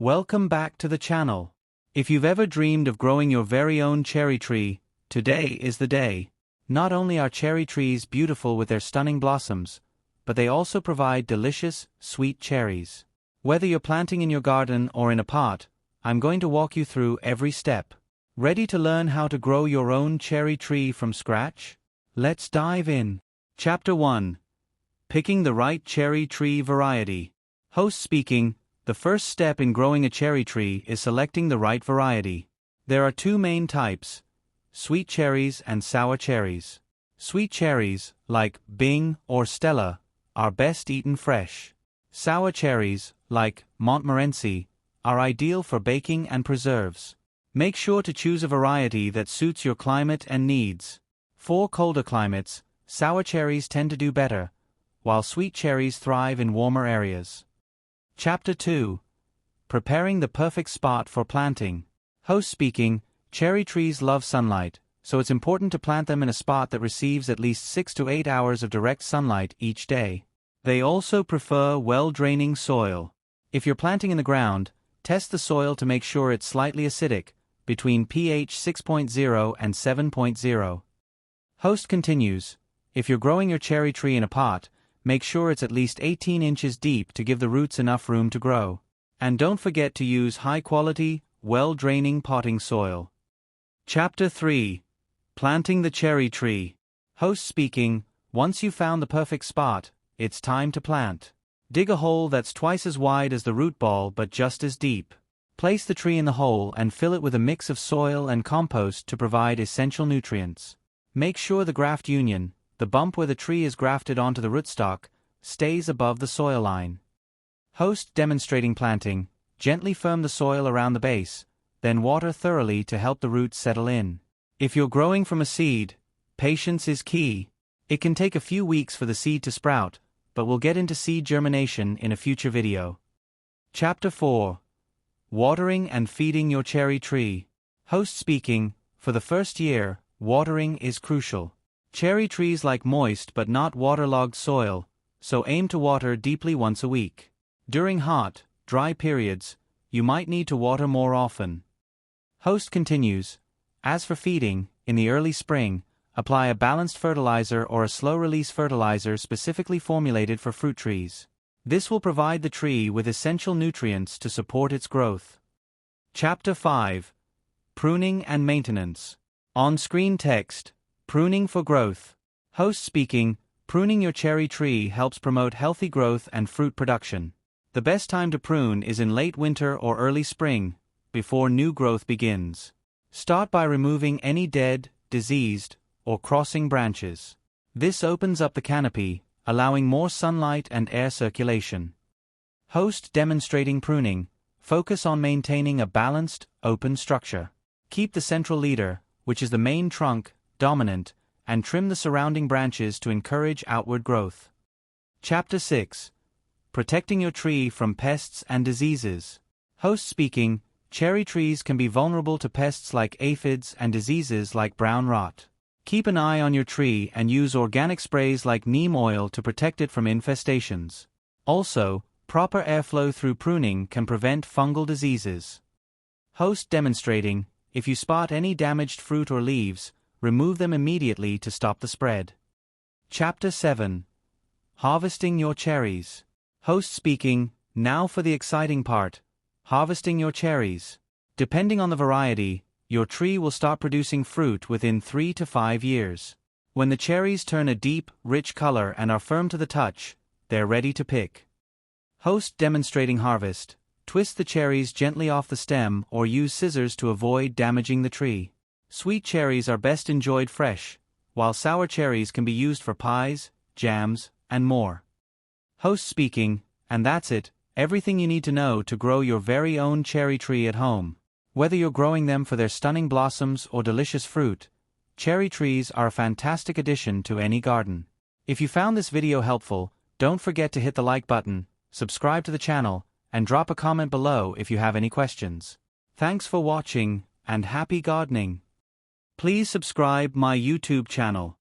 Welcome back to the channel. If you've ever dreamed of growing your very own cherry tree, today is the day. Not only are cherry trees beautiful with their stunning blossoms, but they also provide delicious, sweet cherries. Whether you're planting in your garden or in a pot, I'm going to walk you through every step. Ready to learn how to grow your own cherry tree from scratch? Let's dive in. Chapter 1. Picking the right cherry tree variety. Host speaking. The first step in growing a cherry tree is selecting the right variety. There are two main types: sweet cherries and sour cherries. Sweet cherries, like Bing or Stella, are best eaten fresh. Sour cherries, like Montmorency, are ideal for baking and preserves. Make sure to choose a variety that suits your climate and needs. For colder climates, sour cherries tend to do better, while sweet cherries thrive in warmer areas. Chapter 2. Preparing the perfect spot for planting. Host speaking. Cherry trees love sunlight, so it's important to plant them in a spot that receives at least 6 to 8 hours of direct sunlight each day. They also prefer well-draining soil. If you're planting in the ground, test the soil to make sure it's slightly acidic, between pH 6.0 and 7.0. Host continues. If you're growing your cherry tree in a pot, make sure it's at least 18 inches deep to give the roots enough room to grow. And don't forget to use high-quality, well-draining potting soil. Chapter 3. Planting the cherry tree. Host speaking. Once you've found the perfect spot, it's time to plant. Dig a hole that's twice as wide as the root ball but just as deep. Place the tree in the hole and fill it with a mix of soil and compost to provide essential nutrients. Make sure the graft union, the bump where the tree is grafted onto the rootstock, stays above the soil line. Host demonstrating planting. Gently firm the soil around the base, then water thoroughly to help the roots settle in. If you're growing from a seed, patience is key. It can take a few weeks for the seed to sprout, but we'll get into seed germination in a future video. Chapter 4. Watering and feeding your cherry tree. Host speaking. For the first year, watering is crucial. Cherry trees like moist but not waterlogged soil, so aim to water deeply once a week. During hot, dry periods, you might need to water more often. Host continues. As for feeding, in the early spring, apply a balanced fertilizer or a slow-release fertilizer specifically formulated for fruit trees. This will provide the tree with essential nutrients to support its growth. Chapter 5. Pruning and maintenance. On-screen text. Pruning for growth. Host speaking. Pruning your cherry tree helps promote healthy growth and fruit production. The best time to prune is in late winter or early spring, before new growth begins. Start by removing any dead, diseased, or crossing branches. This opens up the canopy, allowing more sunlight and air circulation. Host demonstrating pruning. Focus on maintaining a balanced, open structure. Keep the central leader, which is the main trunk, dominant, and trim the surrounding branches to encourage outward growth. Chapter 6. Protecting your tree from pests and diseases. Host speaking. Cherry trees can be vulnerable to pests like aphids and diseases like brown rot. Keep an eye on your tree and use organic sprays like neem oil to protect it from infestations. Also, proper airflow through pruning can prevent fungal diseases. Host demonstrating. If you spot any damaged fruit or leaves, remove them immediately to stop the spread. Chapter 7. Harvesting your cherries. Host speaking. Now for the exciting part. Harvesting your cherries. Depending on the variety, your tree will start producing fruit within 3 to 5 years. When the cherries turn a deep, rich color and are firm to the touch, they're ready to pick. Host demonstrating harvest. Twist the cherries gently off the stem or use scissors to avoid damaging the tree. Sweet cherries are best enjoyed fresh, while sour cherries can be used for pies, jams, and more. Host speaking. And that's it, everything you need to know to grow your very own cherry tree at home. Whether you're growing them for their stunning blossoms or delicious fruit, cherry trees are a fantastic addition to any garden. If you found this video helpful, don't forget to hit the like button, subscribe to the channel, and drop a comment below if you have any questions. Thanks for watching, and happy gardening. Please subscribe my YouTube channel.